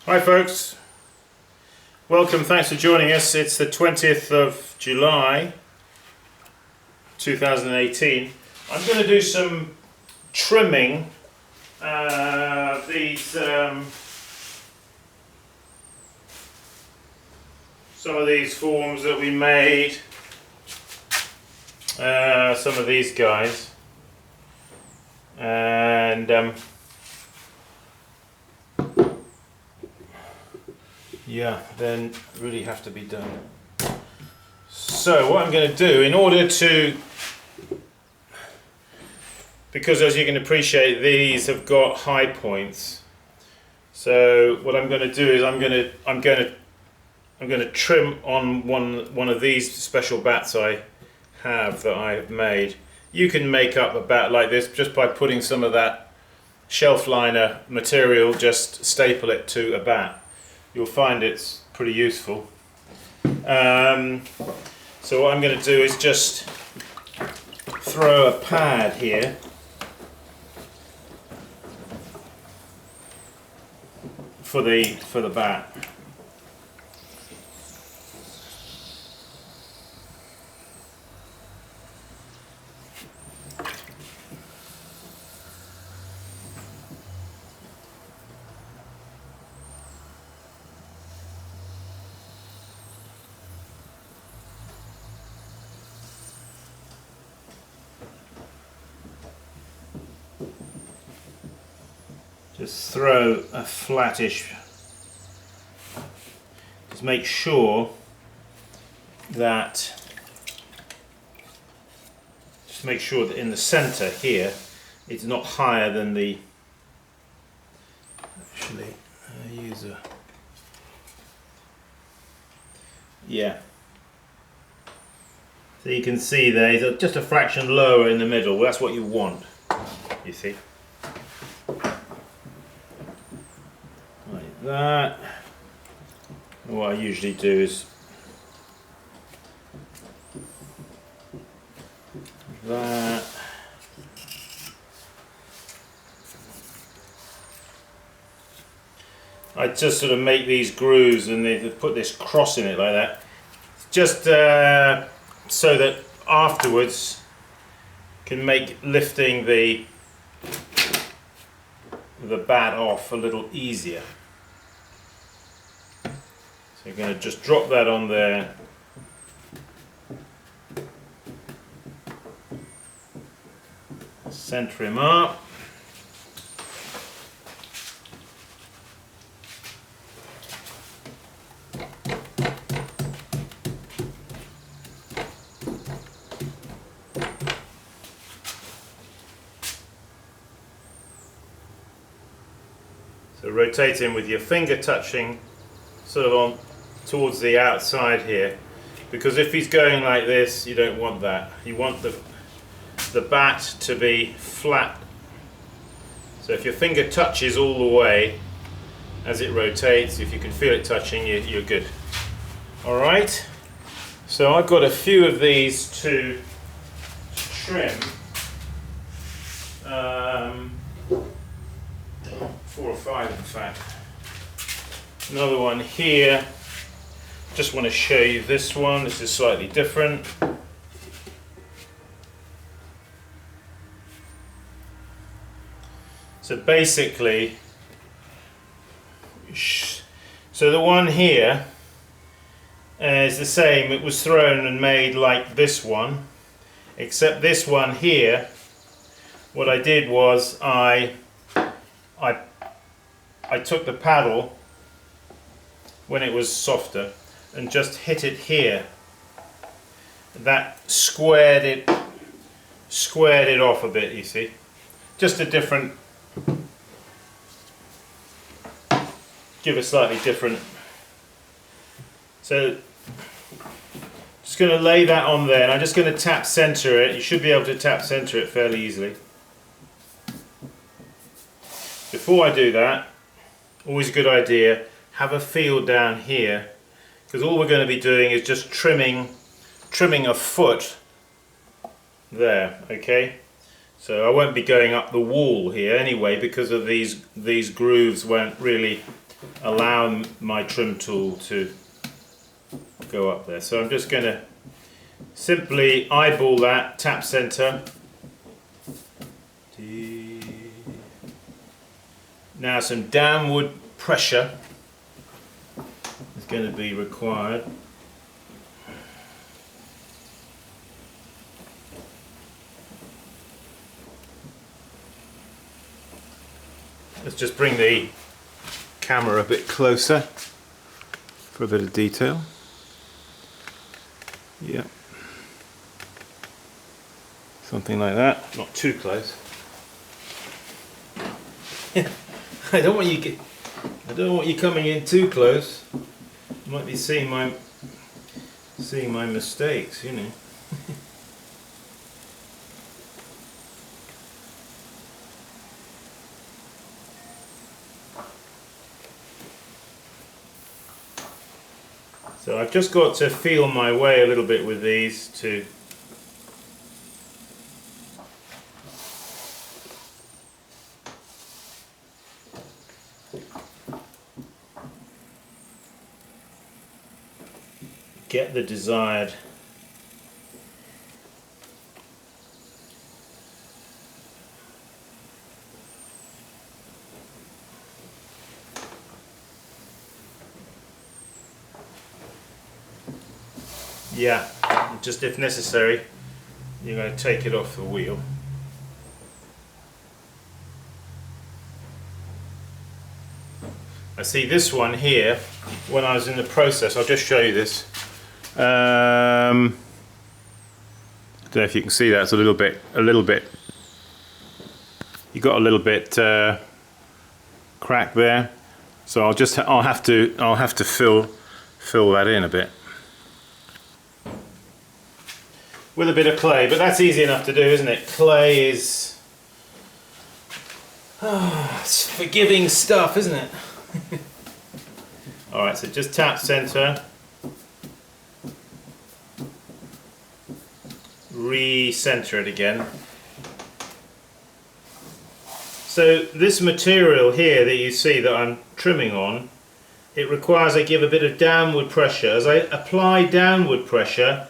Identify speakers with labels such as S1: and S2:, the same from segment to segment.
S1: Hi folks, welcome, thanks for joining us. It's the 20th of July 2018. I'm going to do some trimming of these some of these forms that we made, some of these guys, and yeah, then really have to be done. So what I'm going to do, in order to, because as you can appreciate, these have got high points. So what I'm going to do is I'm going to trim on one of these special bats I have that I have made. You can make up a bat like this just by putting some of that shelf liner material, just staple it to a bat. You'll find it's pretty useful. So what I'm going to do is just throw a pad here for the bat. Just throw a flattish, just make sure that, in the center here it's not higher than the, actually use a, yeah, so you can see there, just a fraction lower in the middle. Well, that's what you want, you see. Like that. And what I usually do is that. I just sort of make these grooves and they put this cross in it like that, just so that afterwards can make lifting the bat off a little easier. So you're going to just drop that on there. Center him up. So rotate him with your finger touching sort of on towards the outside here, because if he's going like this, you don't want that. You want the bat to be flat. So if your finger touches all the way as it rotates, if you can feel it touching, you're good. Alright, so I've got a few of these to trim. 4 or 5 in fact. Another one here. Just want to show you this one. This is slightly different. So basically, so the one here is the same. It was thrown and made like this one, except this one here, what I did was I took the paddle when it was softer and just hit it here. That squared it off a bit, you see. Just a different, give a slightly different. So just going to lay that on there, and I'm just going to tap center it. You should be able to tap center it fairly easily. Before I do that, always a good idea, have a feel down here, because all we're going to be doing is just trimming a foot there, okay? So I won't be going up the wall here anyway, because of these grooves won't really allow my trim tool to go up there. So I'm just going to simply eyeball that, tap center. Now some downward pressure is going to be required. Let's just bring the camera a bit closer for a bit of detail. Yeah. Something like that. Not too close. I don't want you coming in too close. You might be seeing my mistakes, you know. So I've just got to feel my way a little bit with these to get the desired just if necessary you're going to take it off the wheel. I see this one here when I was in the process. I'll just show you this. I don't know if you can see that. It's a little bit. You got a little bit crack there, so I'll have to fill that in a bit with a bit of clay. But that's easy enough to do, isn't it? Clay is it's forgiving stuff, isn't it? All right, so just tap center. Recenter it again. So this material here that you see that I'm trimming on, it requires I give a bit of downward pressure. As I apply downward pressure,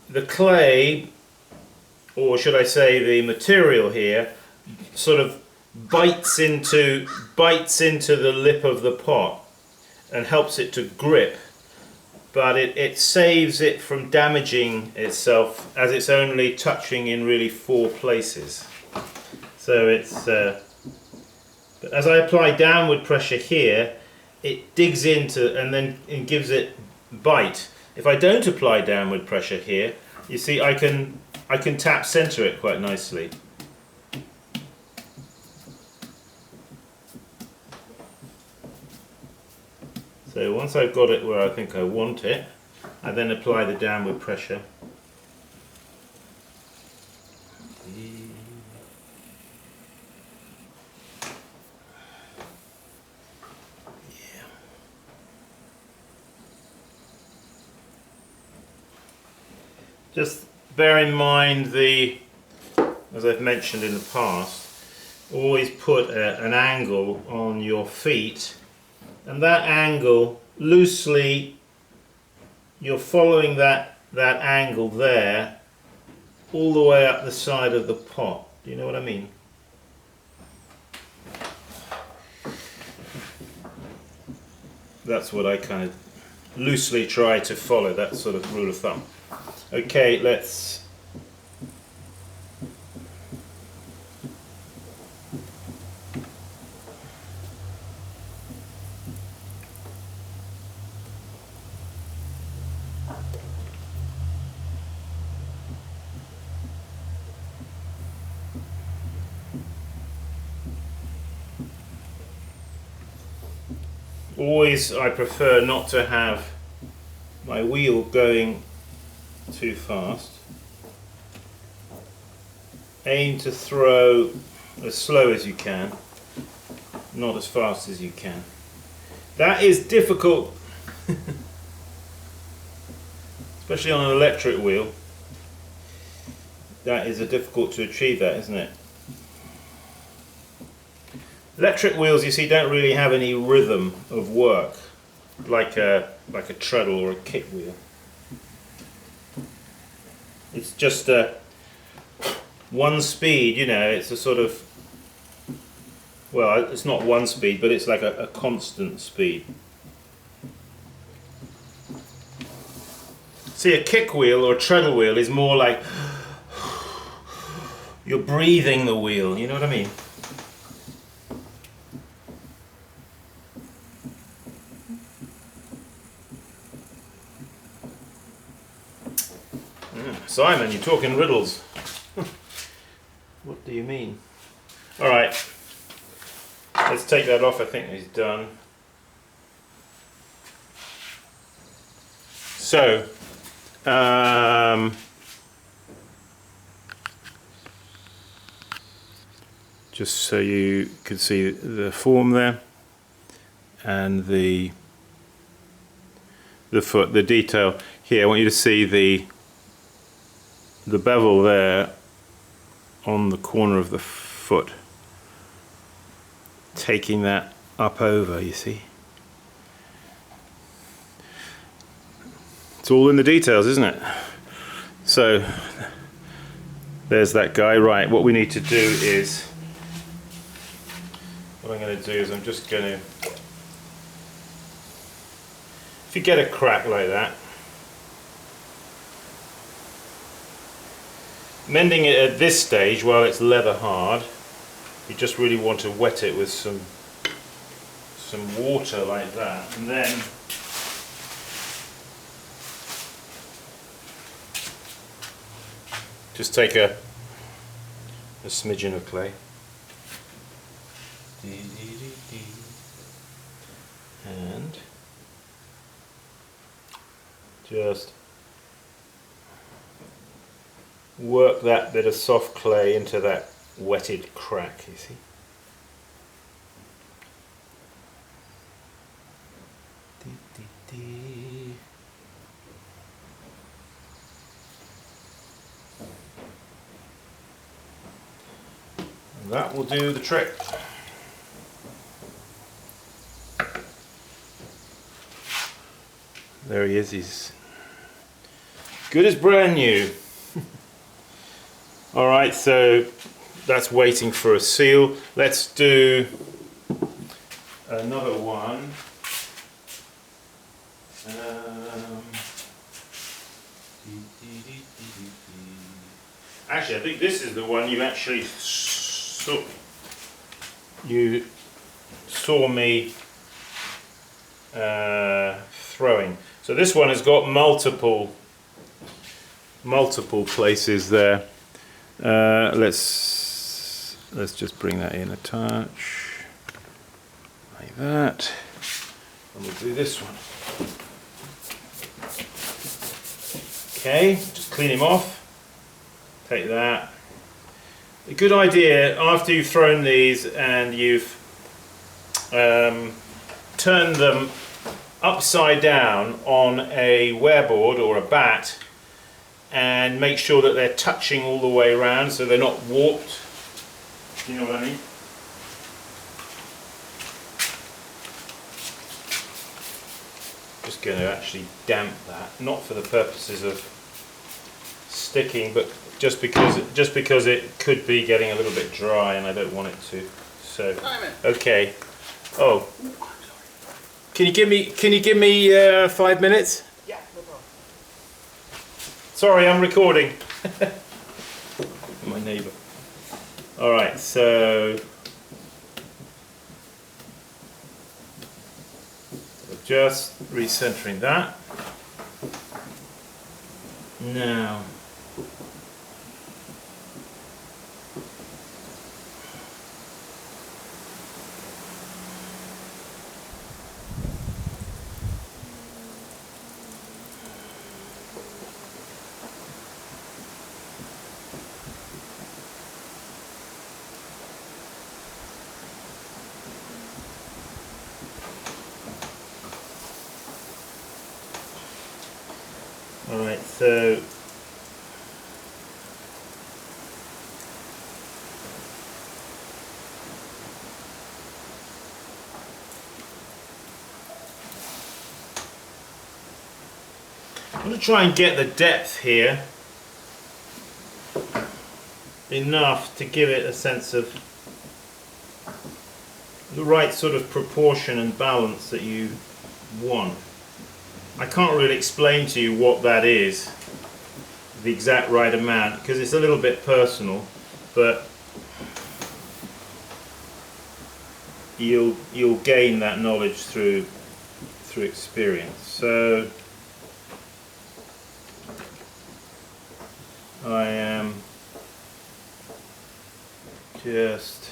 S1: the clay, or should I say the material here, sort of bites into the lip of the pot and helps it to grip. But it saves it from damaging itself, as it's only touching in really 4 places. So it's but as I apply downward pressure here, it digs into and then it gives it bite. If I don't apply downward pressure here, you see I can tap center it quite nicely. So once I've got it where I think I want it, I then apply the downward pressure. Yeah. Just bear in mind as I've mentioned in the past, always put an angle on your feet. And that angle, loosely, you're following that angle there all the way up the side of the pot. Do you know what I mean? That's what I kind of loosely try to follow, that sort of rule of thumb. Okay, let's always, I prefer not to have my wheel going too fast. Aim to throw as slow as you can, not as fast as you can. That is difficult, especially on an electric wheel. That is difficult to achieve that, isn't it? Electric wheels, you see, don't really have any rhythm of work like a treadle or a kick wheel. It's just one speed, you know. It's a sort of, well, it's not one speed, but it's like a constant speed. See, a kick wheel or a treadle wheel is more like you're breathing the wheel, you know what I mean? Simon, you're talking riddles. What do you mean? Alright, let's take that off. I think he's done. So, just so you can see the form there and the foot, the detail here. I want you to see the bevel there on the corner of the foot, taking that up over, you see. It's all in the details, isn't it? So there's that guy. Right, what we need to do is, what I'm going to do is I'm just going to, if you get a crack like that, mending it at this stage while it's leather hard, you just really want to wet it with some water like that, and then just take a smidgen of clay and just work that bit of soft clay into that wetted crack, you see. And that will do the trick. There he is, he's good as brand new. Alright, so that's waiting for a seal. Let's do another one. Actually, I think this is the one you actually saw me throwing. So this one has got multiple places there. Let's just bring that in a touch like that, and we'll do this one. Okay, just clean him off. Take that. A good idea after you've thrown these and you've turned them upside down on a wearboard or a bat, and make sure that they're touching all the way around so they're not warped. You know what I mean? Just going to actually damp that, not for the purposes of sticking, but just because it could be getting a little bit dry and I don't want it to. So, okay. Oh, can you give me 5 minutes?
S2: Yeah, no problem.
S1: Sorry, I'm recording. My neighbour. Alright, so just recentering that. Now alright, so I'm going to try and get the depth here enough to give it a sense of the right sort of proportion and balance that you want. I can't really explain to you what that is, the exact right amount, because it's a little bit personal, but you'll gain that knowledge through experience. So I am just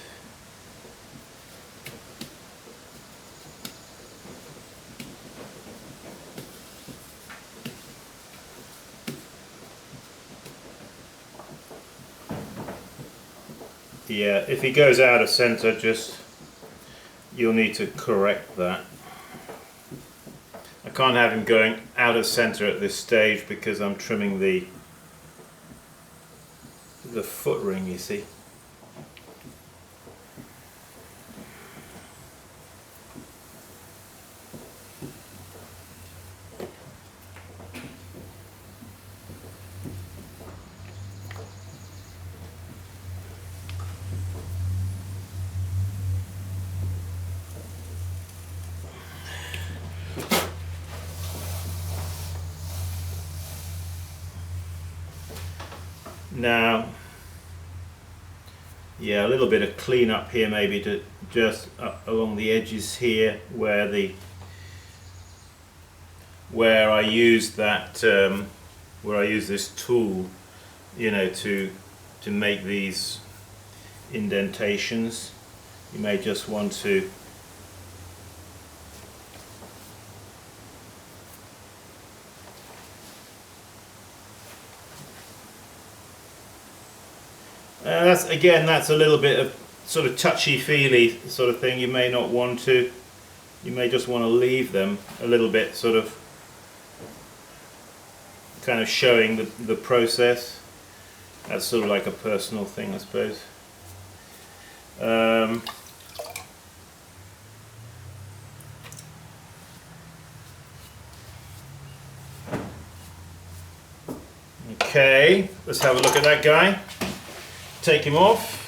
S1: if he goes out of center, you'll need to correct that. I can't have him going out of center at this stage because I'm trimming the foot ring, you see. Now, a little bit of clean up here, maybe to just along the edges here, where I use that where I use this tool, to make these indentations. You may just want to that's a little bit of sort of touchy-feely sort of thing. You may not want to. You may just want to leave them a little bit, sort of, kind of showing the process. That's sort of like a personal thing, I suppose. Okay, let's have a look at that guy. Take him off.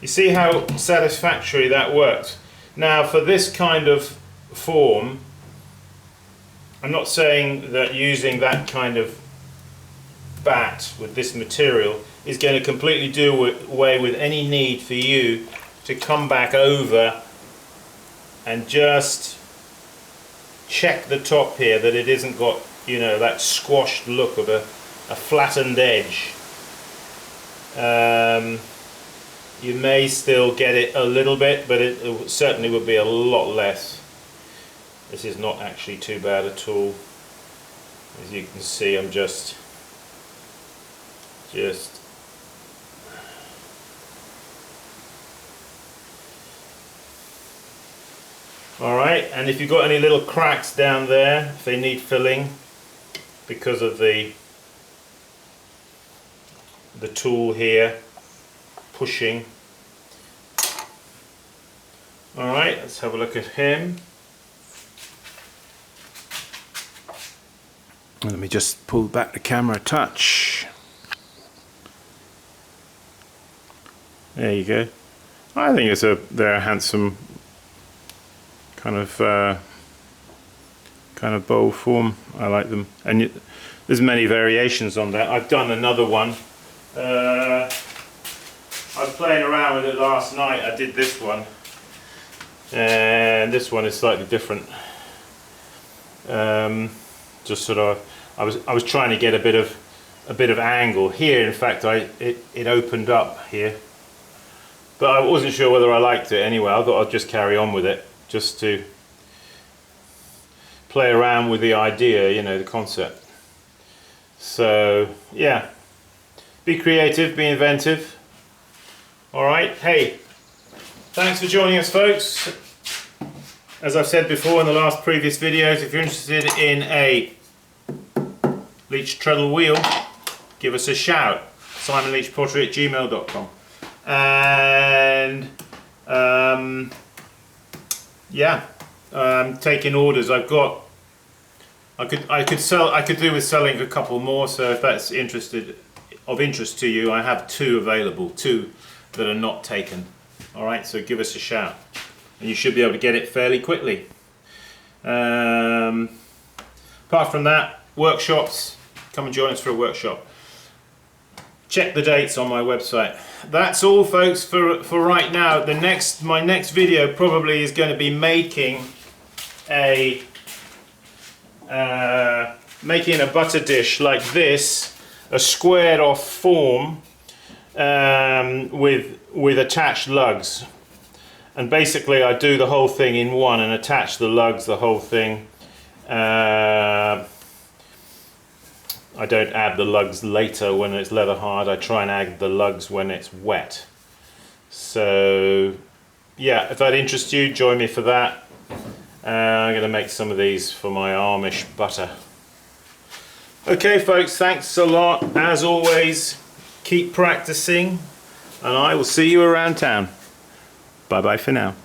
S1: You see how satisfactory that works. Now, for this kind of form, I'm not saying that using that kind of bat with this material is going to completely do away with any need for you to come back over and just check the top here, that it isn't got, that squashed look of a flattened edge. You may still get it a little bit, but it certainly would be a lot less. This is not actually too bad at all. As you can see, I'm just alright, and if you've got any little cracks down there, if they need filling because of the tool here pushing. Alright, let's have a look at him. Let me just pull back the camera a touch. There you go. I think they're a handsome kind of bowl form. I like them, and there's many variations on that. I've done another one. I was playing around with it last night. I did this one, and this one is slightly different. Just sort of, I was trying to get a bit of angle here. In fact, it opened up here, but I wasn't sure whether I liked it anyway. I thought I'd just carry on with it, just to play around with the idea, the concept. So yeah, be creative, be inventive. Alright, hey, thanks for joining us, folks. As I've said before in the last previous videos, if you're interested in a Leach treadle wheel, give us a shout. simonleachpottery@gmail.com. And yeah, taking orders. I've got I could do with selling a couple more, so if that's of interest to you, I have 2 available, 2 that are not taken. Alright, so give us a shout. And you should be able to get it fairly quickly. Apart from that, workshops, come and join us for a workshop. Check the dates on my website. That's all, folks, for right now. My next video probably is going to be making a butter dish like this, a squared off form with attached lugs. And basically I do the whole thing in one and attach the lugs, the whole thing. I don't add the lugs later when it's leather hard. I try and add the lugs when it's wet. So yeah, if that interests you, join me for that. I'm going to make some of these for my Amish butter. Okay folks, thanks a lot. As always, keep practicing and I will see you around town. Bye bye for now.